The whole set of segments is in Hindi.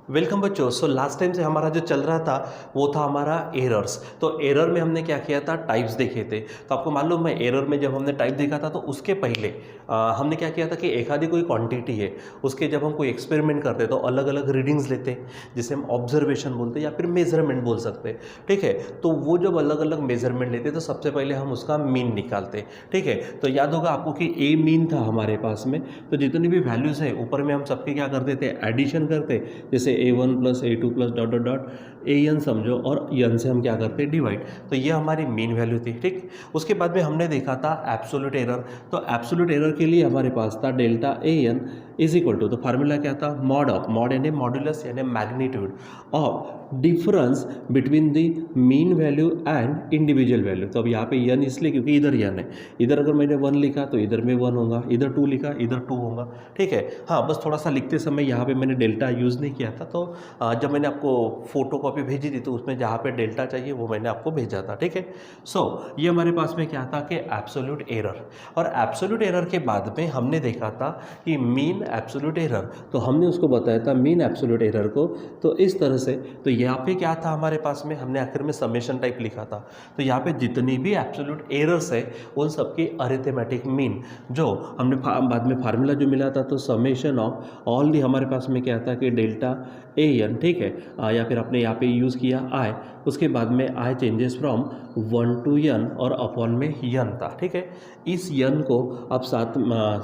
वेलकम बच्चों। सो लास्ट टाइम से हमारा जो चल रहा था वो था हमारा एरर्स। तो एरर में हमने क्या किया था, टाइप्स देखे थे। तो आपको मालूम है एरर में जब हमने टाइप देखा था तो उसके पहले हमने क्या किया था कि एक आधी कोई क्वांटिटी है उसके जब हम कोई एक्सपेरिमेंट करते तो अलग अलग रीडिंग्स लेते हैं, जिसे हम ऑब्जर्वेशन बोलते हैं या फिर मेजरमेंट बोल सकते हैं। ठीक है, तो वो जब अलग अलग मेजरमेंट लेते तो सबसे पहले हम उसका मीन निकालते। ठीक है, तो याद होगा आपको कि ए मीन था हमारे पास में। तो जितनी भी वैल्यूज़ है ऊपर में हम सबके क्या करते थे, एडिशन करते। जैसे A1 plus A2 plus dot dot dot AN समझो, और यन से हम क्या करते हैं, डिवाइड। तो ये हमारी मीन वैल्यू थी। ठीक, उसके बाद में हमने देखा था एब्सोल्यूट एरर। तो एब्सोल्यूट एरर के लिए हमारे पास था delta AN is equal to, तो फार्मूला क्या था, मॉड ऑफ, मॉड यानी मॉड्यूलस यानी magnitude of difference between the mean value and individual value. तो अब यहाँ पे यन इसलिए क्योंकि इधर यन है, इधर अगर मैंने 1 लिखा तो इधर में 1 होगा, इधर 2 लिखा इधर 2 होगा। ठीक है, हाँ बस थोड़ा सा लिखते समय यहाँ पे मैंने डेल्टा यूज़ नहीं किया था। तो जब मैंने आपको फोटो कॉपी भेजी थी तो उसमें जहाँ पे डेल्टा चाहिए वो मैंने आपको भेजा था। ठीक है, सो ये हमारे पास में क्या था कि एब्सोल्यूट एरर। और एब्सोल्यूट एरर के बाद में हमने देखा था कि मीन एब्सोल्यूट एरर, तो हमने उसको बताया था मीन एब्सोल्यूट एरर को। तो इस तरह से, तो यहाँ पे क्या था हमारे पास में, हमने आखिर में समेशन टाइप लिखा था। तो यहाँ पे जितनी भी एब्सोल्यूट एरर्स है उन सबकी अरिथमेटिक मीन, जो हमने बाद में फार्मूला जो मिला था, तो समेशन ऑफ ऑल दी, हमारे पास में क्या था कि डेल्टा AN। ठीक है, या फिर आपने यहाँ पे यूज़ किया I, उसके बाद में I changes from 1 to N और अपॉन में यन था। ठीक है, इस यन को आप साथ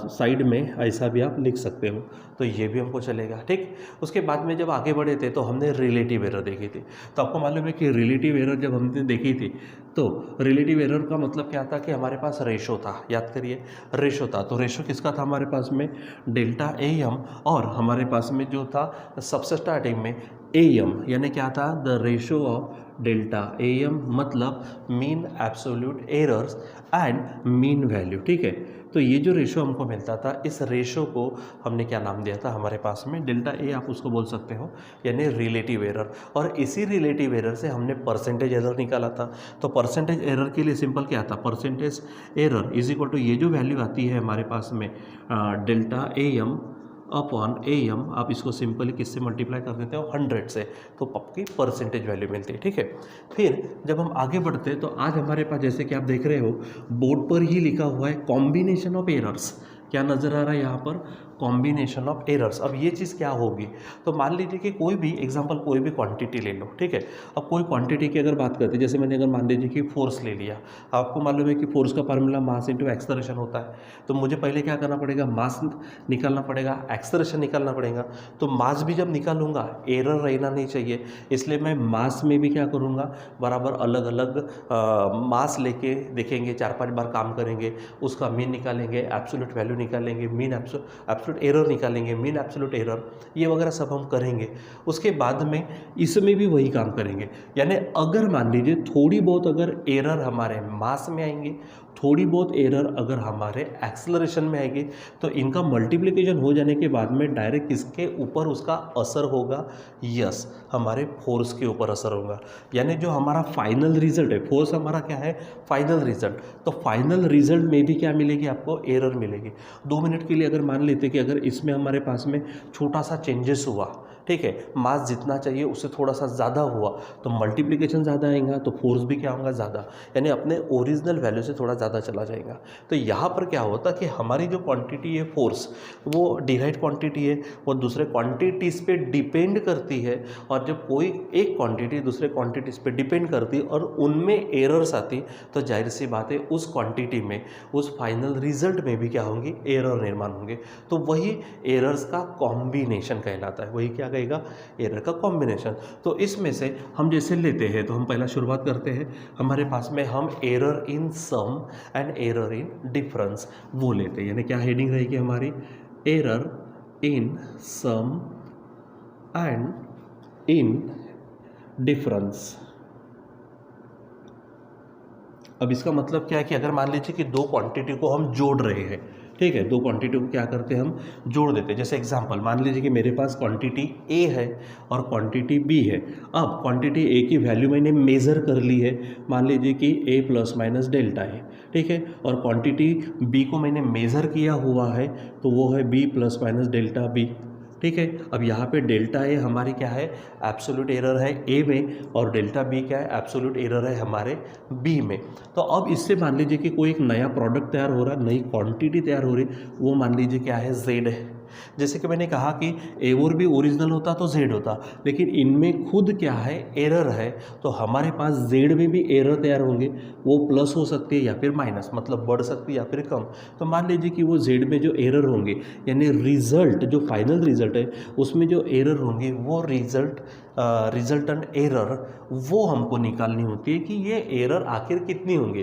साइड में ऐसा भी आप लिख सकते हो, तो ये भी हमको चलेगा। ठीक, उसके बाद में जब आगे बढ़े थे तो हमने रिलेटिव एरर देखी थी। तो आपको मालूम है कि रिलेटिव एरर जब हमने देखी थी तो रिलेटिव एरर का मतलब क्या था कि हमारे पास रेशो था। याद करिए, रेशो था। तो रेशो किसका था हमारे पास में, डेल्टा AM, और हमारे पास में जो था सबसे स्टार्टिंग में AM, यानी क्या था, the ratio of delta AM, मतलब mean absolute errors and mean value. ठीक है, तो ये जो रेशो हमको मिलता था, इस रेशो को हमने क्या नाम दिया था हमारे पास में, डेल्टा A आप उसको बोल सकते हो, यानी रिलेटिव एरर। और इसी रिलेटिव एरर से हमने परसेंटेज एरर निकाला था। तो परसेंटेज एरर के लिए सिंपल क्या था, percentage error is equal to ये जो वैल्यू आती है हमारे पास में डेल्टा AM अपॉन AM, आप इसको सिंपली किससे मल्टीप्लाई कर देते हो, 100 से, तो आपकी परसेंटेज वैल्यू मिलती है। ठीक है, फिर जब हम आगे बढ़ते हैं तो आज हमारे पास, जैसे कि आप देख रहे हो बोर्ड पर ही लिखा हुआ है कॉम्बिनेशन ऑफ एरर्स। क्या नज़र आ रहा है यहाँ पर, कॉम्बिनेशन ऑफ एरर्स। अब ये चीज़ क्या होगी, तो मान लीजिए कि कोई भी एग्जांपल, कोई भी क्वांटिटी ले लो। ठीक है, अब कोई क्वांटिटी की अगर बात करते हैं, जैसे मैंने अगर मान लीजिए कि फोर्स ले लिया, आपको मालूम है कि फोर्स का फार्मूला मास इंटू एक्सेलरेशन होता है। तो मुझे पहले क्या करना पड़ेगा, मास निकालना पड़ेगा, एक्सेलरेशन निकालना पड़ेगा। तो मास भी जब निकालूंगा एरर रहना नहीं चाहिए, इसलिए मैं मास में भी क्या करूँगा, बराबर अलग अलग मास लेके देखेंगे, 4-5 बार काम करेंगे, उसका मीन निकालेंगे, एब्सोल्यूट वैल्यू निकालेंगे, मीन एब्सोल्यूट एरर निकालेंगे, मीन एब्सोल्यूट एरर, ये वगैरह सब हम करेंगे। उसके बाद में इसमें भी वही काम करेंगे। यानी अगर मान लीजिए थोड़ी बहुत अगर एरर हमारे मास में आएंगे, थोड़ी बहुत एरर अगर हमारे एक्सेलरेशन में आएगी, तो इनका मल्टीप्लिकेशन हो जाने के बाद में डायरेक्ट किसके ऊपर उसका असर होगा, यस, हमारे फोर्स के ऊपर असर होगा। यानी जो हमारा फाइनल रिजल्ट है, फोर्स हमारा क्या है, फाइनल रिजल्ट, तो फाइनल रिजल्ट में भी क्या मिलेगी आपको, एरर मिलेगी। 2 मिनट के लिए अगर मान लेते कि अगर इसमें हमारे पास में छोटा सा चेंजेस हुआ, ठीक है, मास जितना चाहिए उससे थोड़ा सा ज़्यादा हुआ, तो मल्टीप्लिकेशन ज़्यादा आएगा, तो फोर्स भी क्या होगा, ज़्यादा, यानी अपने ओरिजिनल वैल्यू से थोड़ा ज़्यादा चला जाएगा। तो यहाँ पर क्या होता कि हमारी जो क्वांटिटी है फोर्स, वो डिराइड क्वांटिटी है, वो दूसरे क्वांटिटीज़ पे डिपेंड करती है। और जब कोई एक क्वांटिटी दूसरे क्वांटिटीज़ पे डिपेंड करती और उनमें एरर्स आती, तो जाहिर सी बात है उस क्वांटिटी में, उस फाइनल रिजल्ट में भी क्या होंगी, एरर निर्माण होंगे। तो वही एरर्स का कॉम्बिनेशन कहलाता है। वही क्या कहेगा, एरर का कॉम्बिनेशन। तो इसमें से हम जैसे लेते हैं, तो हम पहला शुरुआत करते हैं, हमारे पास में हम error in sum and error in difference वो लेते हैं। यानी क्या हेडिंग रहेगी हमारी, error in sum and in difference. अब इसका मतलब क्या है कि अगर मान लीजिए कि 2 क्वांटिटी को हम जोड़ रहे हैं, ठीक है, 2 क्वांटिटी को क्या करते हैं, हम जोड़ देते हैं। जैसे एग्जांपल मान लीजिए कि मेरे पास क्वांटिटी A है और क्वांटिटी B है। अब क्वांटिटी A की वैल्यू मैंने मेज़र कर ली है, मान लीजिए कि A प्लस माइनस डेल्टा है, ठीक है, और क्वांटिटी B को मैंने मेज़र किया हुआ है, तो वो है B plus minus delta B। ठीक है। अब यहाँ पे डेल्टा ए हमारी क्या है, एब्सोल्यूट एरर है ए में, और डेल्टा बी क्या है, एब्सोल्यूट एरर है हमारे बी में। तो अब इससे मान लीजिए कि कोई एक नया प्रोडक्ट तैयार हो रहा है, नई क्वांटिटी तैयार हो रही, वो मान लीजिए क्या है, जेड है। जैसे कि मैंने कहा कि ए और बी ओरिजिनल होता तो जेड होता, लेकिन इनमें खुद क्या है, एरर है, तो हमारे पास जेड में भी एरर तैयार होंगे। वो प्लस हो सकती है या फिर माइनस, मतलब बढ़ सकती है या फिर कम। तो मान लीजिए कि वो जेड में जो एरर होंगे, यानी रिजल्ट जो फाइनल रिजल्ट है उसमें जो एरर होंगे, वो रिजल्टेंट एरर वो हमको निकालनी होती है कि ये एरर आखिर कितनी होंगे,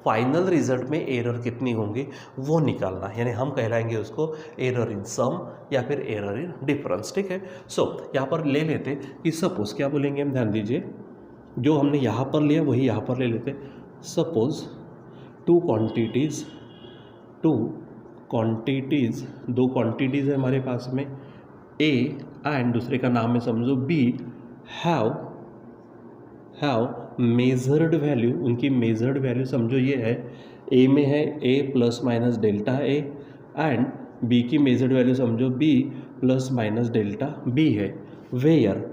फाइनल रिजल्ट में एरर कितनी होंगी वो निकालना, यानी हम कहलाएंगे उसको एरर इन सम या फिर एरर इन डिफरेंस। ठीक है। सो यहाँ पर ले लेते कि सपोज, क्या बोलेंगे हम, ध्यान दीजिए, जो हमने यहाँ पर लिया वही यहाँ पर ले लेते। सपोज टू क्वांटिटीज़, दो क्वांटिटीज़ है हमारे पास में, ए एंड दूसरे का नाम है समझो बी, हैव मेजर्ड वैल्यू, उनकी मेजर्ड वैल्यू समझो ये है, ए में है A plus minus delta A, and B की मेजर्ड वैल्यू समझो B plus minus delta B है। Where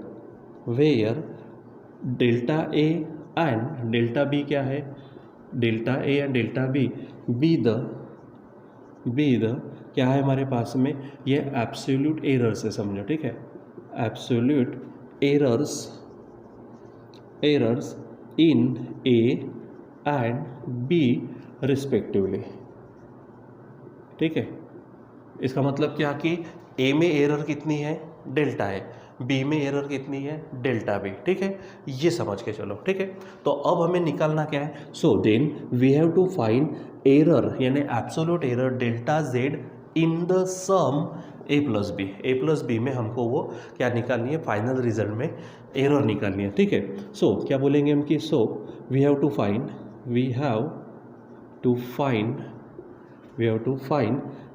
delta A and delta B क्या है, delta A and delta B be the क्या है हमारे पास में, ये एब्सोल्यूट एरर्स है समझो। ठीक है, absolute errors in A and B respectively. ठीक है, इसका मतलब क्या कि ए में एरर कितनी है, डेल्टा है, बी में एरर कितनी है, डेल्टा बी। ठीक है, ये समझ के चलो। ठीक है, तो अब हमें निकालना क्या है, so then we have to find error, यानी absolute error delta Z in the sum A plus B में हमको वो क्या निकालनी है, फाइनल रिजल्ट में एरर निकालनी है। ठीक है, सो क्या बोलेंगे हम कि so we have to find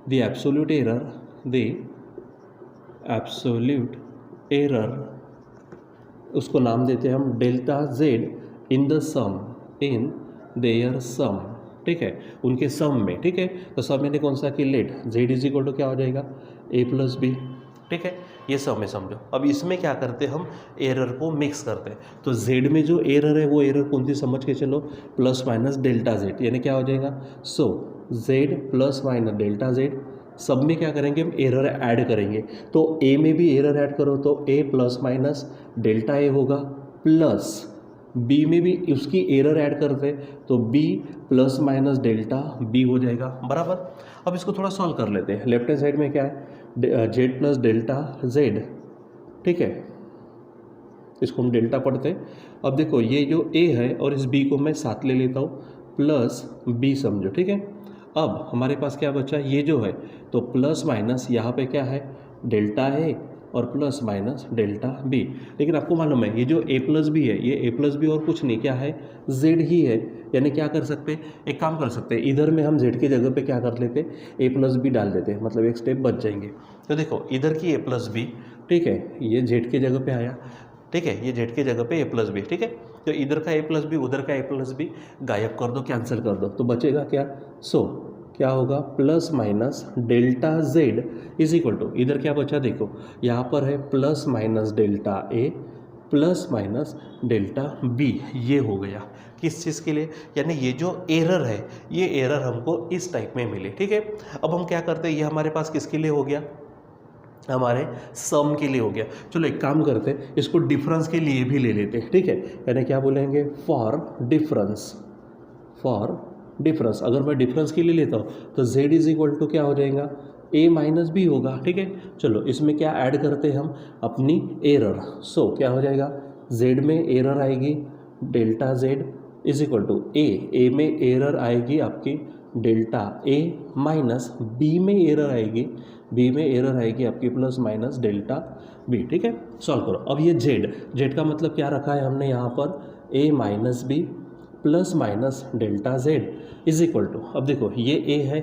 the absolute error, उसको नाम देते हैं हम delta Z in their sum. ठीक है, उनके सम में। ठीक है, तो सम यानी कौन सा कि let Z is equal to क्या हो जाएगा, ए प्लस बी। ठीक है, ये सम है समझो। अब इसमें क्या करते हम, एरर को मिक्स करते हैं। तो जेड में जो एरर है वो एरर कौन सी समझ के चलो, प्लस माइनस डेल्टा जेड, यानी क्या हो जाएगा, so Z plus minus delta Z. सब में क्या करेंगे हम, एरर ऐड करेंगे। तो ए में भी एरर ऐड करो तो ए प्लस माइनस डेल्टा ए होगा, प्लस बी में भी उसकी एरर ऐड करते तो B plus minus delta B हो जाएगा, बराबर। अब इसको थोड़ा सॉल्व कर लेते हैं। लेफ्ट हैंड साइड में क्या है, जेड प्लस डेल्टा जेड। ठीक है, इसको हम डेल्टा पढ़ते हैं। अब देखो ये जो ए है और इस बी को मैं साथ ले लेता हूँ, प्लस बी समझो। ठीक है, अब हमारे पास क्या बचा, ये जो है तो प्लस माइनस यहाँ पे क्या है, डेल्टा है और प्लस माइनस डेल्टा बी। लेकिन आपको मालूम है ये जो ए प्लस बी है, ये ए प्लस बी और कुछ नहीं, क्या है, जेड ही है। यानी क्या कर सकते हैं, एक काम कर सकते हैं, इधर में हम जेड की जगह पे क्या कर लेते, ए प्लस बी डाल देते हैं, मतलब एक स्टेप बच जाएंगे। तो देखो इधर की ए प्लस बी, ठीक है, ये जेड की जगह पे आया। ठीक है, ये जेड की जगह पे ए प्लस बी। ठीक है, तो इधर का ए प्लस बी उधर का ए प्लस बी गायब कर दो, कैंसिल कर दो, तो बचेगा क्या, सो क्या होगा, plus minus delta Z is equal to, इधर क्या बचा देखो, यहाँ पर है plus minus delta A plus minus delta B. ये हो गया किस चीज़ के लिए, यानी ये जो एरर है, ये एरर हमको इस टाइप में मिले। ठीक है, अब हम क्या करते हैं, ये हमारे पास किसके लिए हो गया, हमारे सम के लिए हो गया। चलो एक काम करते हैं, इसको डिफरेंस के लिए भी ले लेते हैं। ठीक है, यानी क्या बोलेंगे, फॉर डिफरेंस अगर मैं डिफरेंस के लिए लेता हूँ तो z इज इक्वल टू क्या हो जाएगा, a माइनस बी होगा। ठीक है, चलो इसमें क्या ऐड करते हैं हम, अपनी एरर। सो क्या हो जाएगा, z में एरर आएगी delta z is equal to A में एरर आएगी आपकी डेल्टा a माइनस बी में एरर आएगी आपकी प्लस माइनस डेल्टा b। ठीक है, सॉल्व करो। अब ये z का मतलब क्या रखा है हमने यहाँ पर, a minus B plus minus delta Z is equal to, अब देखो ये ए है,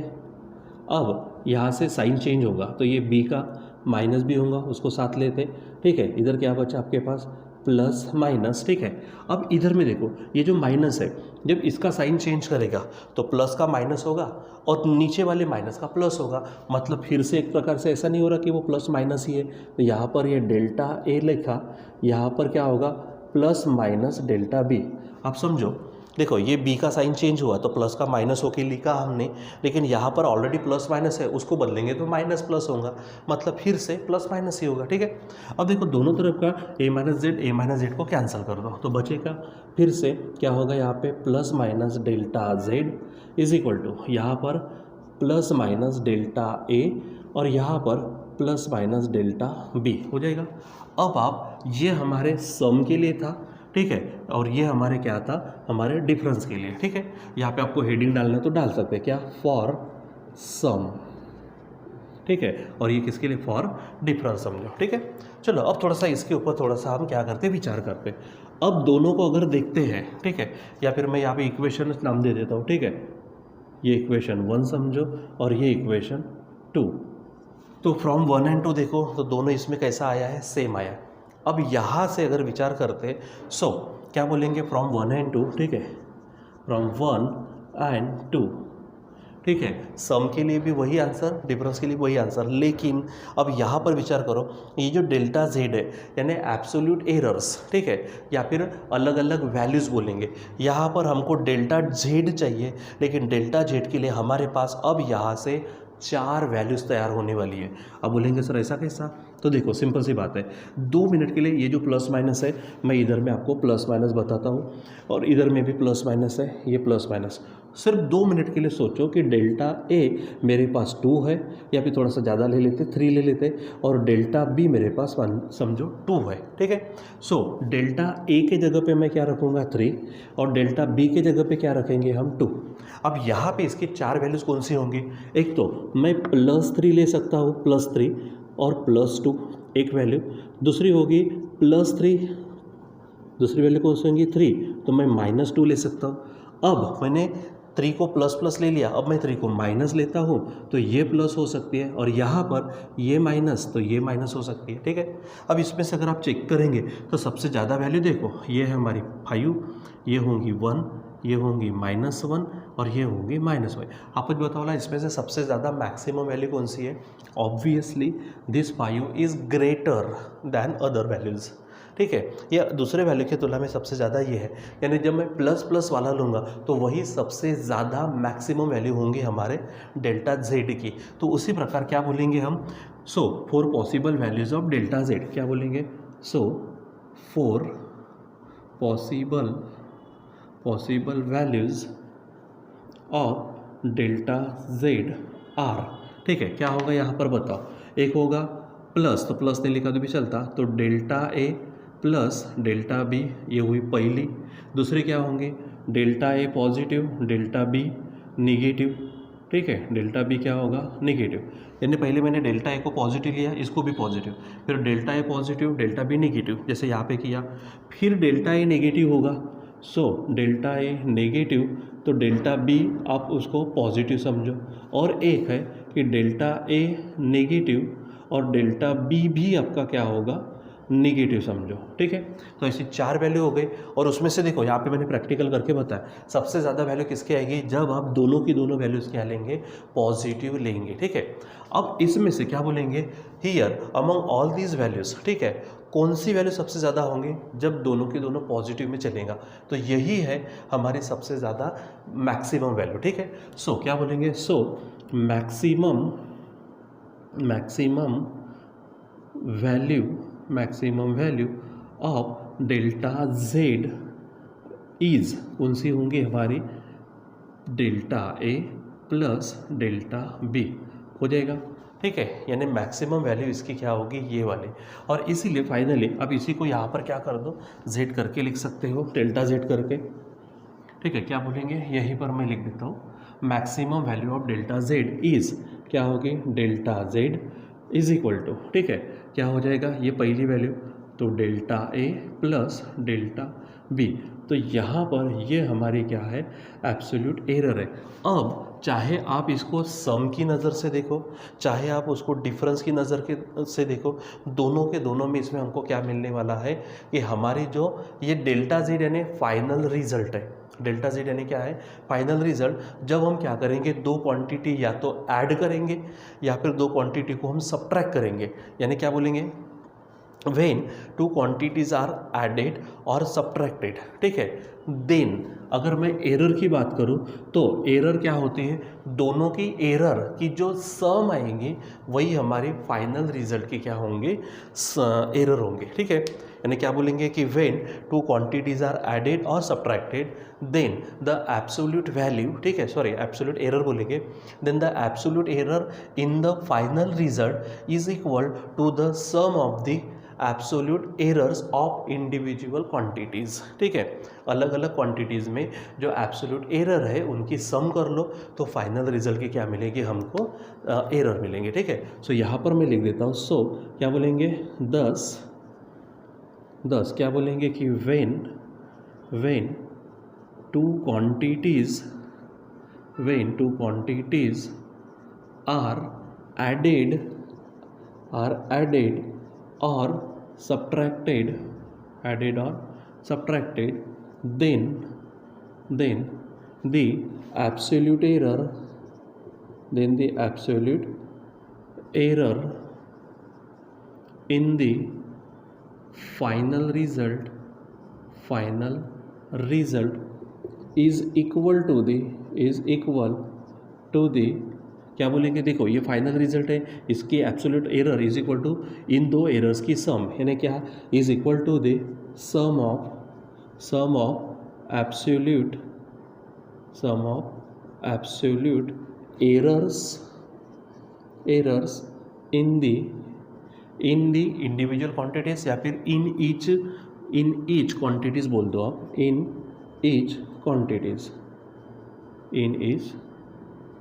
अब यहाँ से साइन चेंज होगा तो ये बी का माइनस भी होगा, उसको साथ लेते। ठीक है, इधर क्या बचा आपके पास, प्लस माइनस, ठीक है। अब इधर में देखो ये जो माइनस है, जब इसका साइन चेंज करेगा तो प्लस का माइनस होगा और नीचे वाले माइनस का प्लस होगा। मतलब फिर से एक प्रकार से ऐसा नहीं हो रहा कि वो प्लस माइनस ही है। तो यहाँ पर ये डेल्टा ए लिखा, यहाँ पर क्या होगा प्लस माइनस डेल्टा बी। आप समझो, देखो ये बी का साइन चेंज हुआ तो प्लस का माइनस होके लिखा हमने, लेकिन यहाँ पर ऑलरेडी प्लस माइनस है, उसको बदलेंगे तो माइनस प्लस होगा, मतलब फिर से प्लस माइनस ही होगा, ठीक है। अब देखो दोनों तरफ का ए माइनस जेड को कैंसिल कर दो तो बचेगा फिर से क्या होगा, यहाँ पे plus minus delta Z is equal to यहाँ पर प्लस माइनस डेल्टा ए और यहाँ पर प्लस माइनस डेल्टा बी हो जाएगा। अब आप ये हमारे सम के लिए था, ठीक है, और ये हमारे क्या था, हमारे डिफरेंस के लिए, ठीक है। यहाँ पे आपको हेडिंग डालना तो डाल सकते हैं क्या, फॉर सम, ठीक है, और ये किसके लिए, फॉर डिफरेंस समझो, ठीक है। चलो अब थोड़ा सा इसके ऊपर थोड़ा सा हम क्या करते हैं, विचार करते हैं। अब दोनों को अगर देखते हैं, ठीक है, या फिर मैं यहाँ पे इक्वेशन नाम दे देता हूँ, ठीक है, ये इक्वेशन 1 समझो और ये इक्वेशन 2। तो फ्रॉम 1 एंड 2 देखो तो दोनों इसमें कैसा आया है, सेम आया है। अब यहाँ से अगर विचार करते सो क्या बोलेंगे, फ्रॉम 1 एंड 2, ठीक है, फ्रॉम 1 एंड 2, ठीक है। सम के लिए भी वही आंसर, डिफरेंस के लिए वही आंसर, लेकिन अब यहाँ पर विचार करो, ये जो डेल्टा जेड है यानी एब्सोल्यूट एरर्स, ठीक है, या फिर अलग अलग वैल्यूज़ बोलेंगे। यहाँ पर हमको डेल्टा जेड चाहिए, लेकिन डेल्टा जेड के लिए हमारे पास अब यहाँ से 4 वैल्यूज़ तैयार होने वाली है। अब बोलेंगे सर ऐसा कैसा, तो देखो सिंपल सी बात है, 2 मिनट के लिए ये जो प्लस माइनस है, मैं इधर में आपको प्लस माइनस बताता हूँ और इधर में भी प्लस माइनस है, ये प्लस माइनस। सिर्फ 2 मिनट के लिए सोचो कि डेल्टा ए मेरे पास 2 है, या फिर थोड़ा सा ज़्यादा ले लेते 3 ले लेते, और डेल्टा बी मेरे पास समझो 2 है, ठीक है। सो डेल्टा ए के जगह पे मैं क्या रखूँगा 3 और डेल्टा बी के जगह पे क्या रखेंगे हम 2। अब यहाँ पे इसकी 4 वैल्यूज़ कौन सी होंगी, एक तो मैं +3 ले सकता हूँ, +3 और +2 एक वैल्यू, दूसरी होगी +3, दूसरी वैल्यू कौन सी होगी 3, तो मैं -2 ले सकता हूँ। अब मैंने 3 को प्लस प्लस ले लिया, अब मैं 3 को माइनस लेता हूँ तो ये प्लस हो सकती है, और यहाँ पर ये माइनस तो ये माइनस हो सकती है, ठीक है। अब इसमें से अगर आप चेक करेंगे तो सबसे ज़्यादा वैल्यू देखो ये है हमारी 5, ये होंगी 1, ये होंगी -1 और ये होंगी -5। आप कुछ बताओ ना, इसमें से सबसे ज़्यादा मैक्सिमम वैल्यू कौन सी है, obviously this 5 is greater than other values, ठीक है। ये दूसरे वैल्यू की तुलना में सबसे ज़्यादा ये है, यानी जब मैं प्लस प्लस वाला लूँगा तो वही सबसे ज़्यादा मैक्सिमम वैल्यू होंगी हमारे डेल्टा जेड की। तो उसी प्रकार क्या बोलेंगे हम, so 4 possible values of delta Z, क्या बोलेंगे, so 4 possible values of delta Z are, ठीक है। क्या होगा यहाँ पर बताओ, एक होगा प्लस, तो प्लस नहीं लिखा तो भी चलता, तो delta A plus delta B, ये हुई पहली। दूसरी क्या होंगे, delta A positive, delta B negative, ठीक है, डेल्टा बी क्या होगा निगेटिव। यानी पहले मैंने डेल्टा ए को पॉजिटिव लिया, इसको भी पॉजिटिव, फिर delta A positive delta B negative, जैसे यहाँ पे किया, फिर डेल्टा ए नेगेटिव होगा, सो डेल्टा ए नेगेटिव तो डेल्टा बी आप उसको पॉजिटिव समझो, और एक है कि डेल्टा ए नेगेटिव और डेल्टा बी भी आपका क्या होगा निगेटिव समझो, ठीक है। तो ऐसी 4 वैल्यू हो गई, और उसमें से देखो यहाँ पे मैंने प्रैक्टिकल करके बताया सबसे ज़्यादा वैल्यू किसकी आएगी, जब आप दोनों की दोनों वैल्यूज़ क्या लेंगे, पॉजिटिव लेंगे, ठीक है। अब इसमें से क्या बोलेंगे, here among all these values, ठीक है, कौन सी वैल्यू सबसे ज़्यादा होंगी, जब दोनों की दोनों पॉजिटिव में चलेगा, तो यही है हमारी सबसे ज़्यादा मैक्सिमम वैल्यू, ठीक है। सो क्या बोलेंगे, so maximum value of delta Z is, कौन सी होंगी हमारी, delta A plus delta B हो जाएगा, ठीक है। यानी मैक्सिमम वैल्यू इसकी क्या होगी, ये वाली। और इसीलिए फाइनली अब इसी को यहाँ पर क्या कर दो, जेड करके लिख सकते हो, डेल्टा जेड करके, ठीक है। क्या बोलेंगे, यहीं पर मैं लिख देता हूँ, maximum value of delta Z is क्या होगी, delta Z is equal to, ठीक है, क्या हो जाएगा, ये पहली वैल्यू तो delta A plus delta B. तो यहाँ पर ये हमारी क्या है, एब्सोल्यूट एरर है। अब चाहे आप इसको सम की नज़र से देखो, चाहे आप उसको डिफरेंस की नज़र के से देखो, दोनों के दोनों में इसमें हमको क्या मिलने वाला है कि हमारी जो ये डेल्टा जेड यानी फाइनल रिजल्ट है, डेल्टा जेड यानी क्या है, फाइनल रिजल्ट। जब हम क्या करेंगे, दो क्वांटिटी या तो ऐड करेंगे या फिर दो क्वांटिटी को हम सब्ट्रैक्ट करेंगे, यानी क्या बोलेंगे, when two quantities are added or subtracted, ठीक है। देन अगर मैं एरर की बात करूं तो एरर क्या होती है, दोनों की एरर की जो सम आएंगी वही हमारे फाइनल रिजल्ट की क्या होंगे, एरर होंगे, ठीक है। यानी क्या बोलेंगे कि when two quantities are added or subtracted then the absolute value, ठीक है, सॉरी एब्सोल्यूट एरर बोलेंगे, then the absolute error in the final result is equal to the sum of the absolute errors of individual quantities, ठीक है। अलग अलग क्वांटिटीज़ में जो एब्सोल्यूट एरर है उनकी सम कर लो तो फाइनल रिजल्ट की क्या मिलेगी, हमको एरर मिलेंगे, ठीक है। सो यहाँ पर मैं लिख देता हूँ, सो क्या बोलेंगे, 10 क्या बोलेंगे कि when two quantities are added or subtracted, then the absolute error in the final result is equal to the क्या बोलेंगे, देखो ये फाइनल रिजल्ट है, इसकी absolute error is equal to in दो एरर्स की सम, यानी क्या, is equal to the sum of absolute errors in the individual quantities या फिर इन ईच क्वांटिटीज बोल दो आप, इन ईच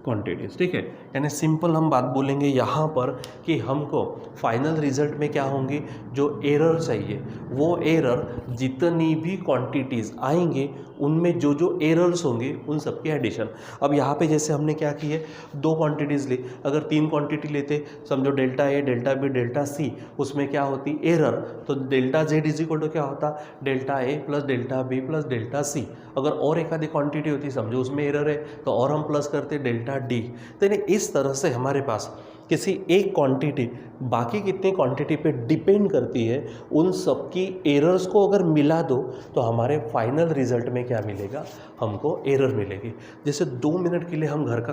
क्वांटिटीज, ठीक है। यानी सिंपल हम बात बोलेंगे यहाँ पर कि हमको फाइनल रिजल्ट में क्या होंगे, जो एरर चाहिए वो एरर जितनी भी क्वांटिटीज़ आएंगे उनमें जो जो एरर्स होंगे उन सबके एडिशन। अब यहाँ पे जैसे हमने क्या की है, दो क्वांटिटीज़ ली, अगर तीन क्वांटिटी लेते, समझो delta A, delta B, delta C, उसमें क्या होती एरर, तो delta Z is equal to क्या होता, delta A plus delta B plus delta C. अगर और एक आधी क्वांटिटी होती, समझो उसमें एरर है, तो और हम प्लस करते डेल्टा डी। तो इस तरह से हमारे पास किसी एक क्वांटिटी बाकी कितनी क्वांटिटी पे डिपेंड करती है, उन सब की एरर्स को अगर मिला दो तो हमारे फाइनल रिजल्ट में क्या मिलेगा, हमको एरर मिलेगी। जैसे 2 मिनट के लिए हम घर का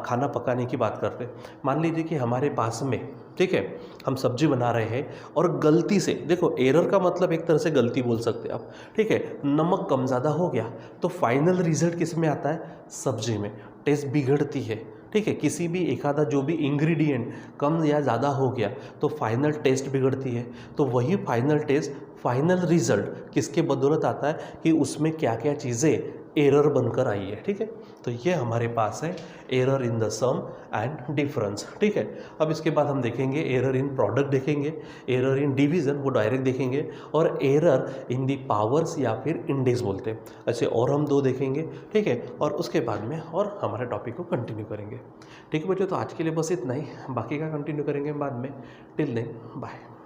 खाना पकाने की बात करते हैं। मान लीजिए कि हमारे पास में, ठीक है, हम सब्जी बना रहे हैं और गलती से, देखो एरर का मतलब एक तरह से गलती बोल सकते हैं आप, ठीक है, नमक कम ज़्यादा हो गया तो फाइनल रिजल्ट किस में आता है, सब्जी में टेस्ट बिगड़ती है, ठीक है। किसी भी एक आधा जो भी इंग्रेडिएंट कम या ज़्यादा हो गया तो फाइनल टेस्ट बिगड़ती है। तो वही फाइनल टेस्ट, फाइनल रिजल्ट किसके बदौलत आता है कि उसमें क्या क्या चीज़ें एरर बनकर आई है, ठीक है। तो ये हमारे पास है error in the sum and difference, ठीक है। अब इसके बाद हम देखेंगे एरर इन प्रोडक्ट, देखेंगे एरर इन डिवीज़न, वो डायरेक्ट देखेंगे, और एरर इन दी पावर्स या फिर इंडेक्स बोलते हैं, ऐसे और हम 2 देखेंगे, ठीक है। और उसके बाद में और हमारे टॉपिक को कंटिन्यू करेंगे, ठीक है बच्चों। तो आज के लिए बस इतना ही, बाकी का कंटिन्यू करेंगे बाद में। Till then bye.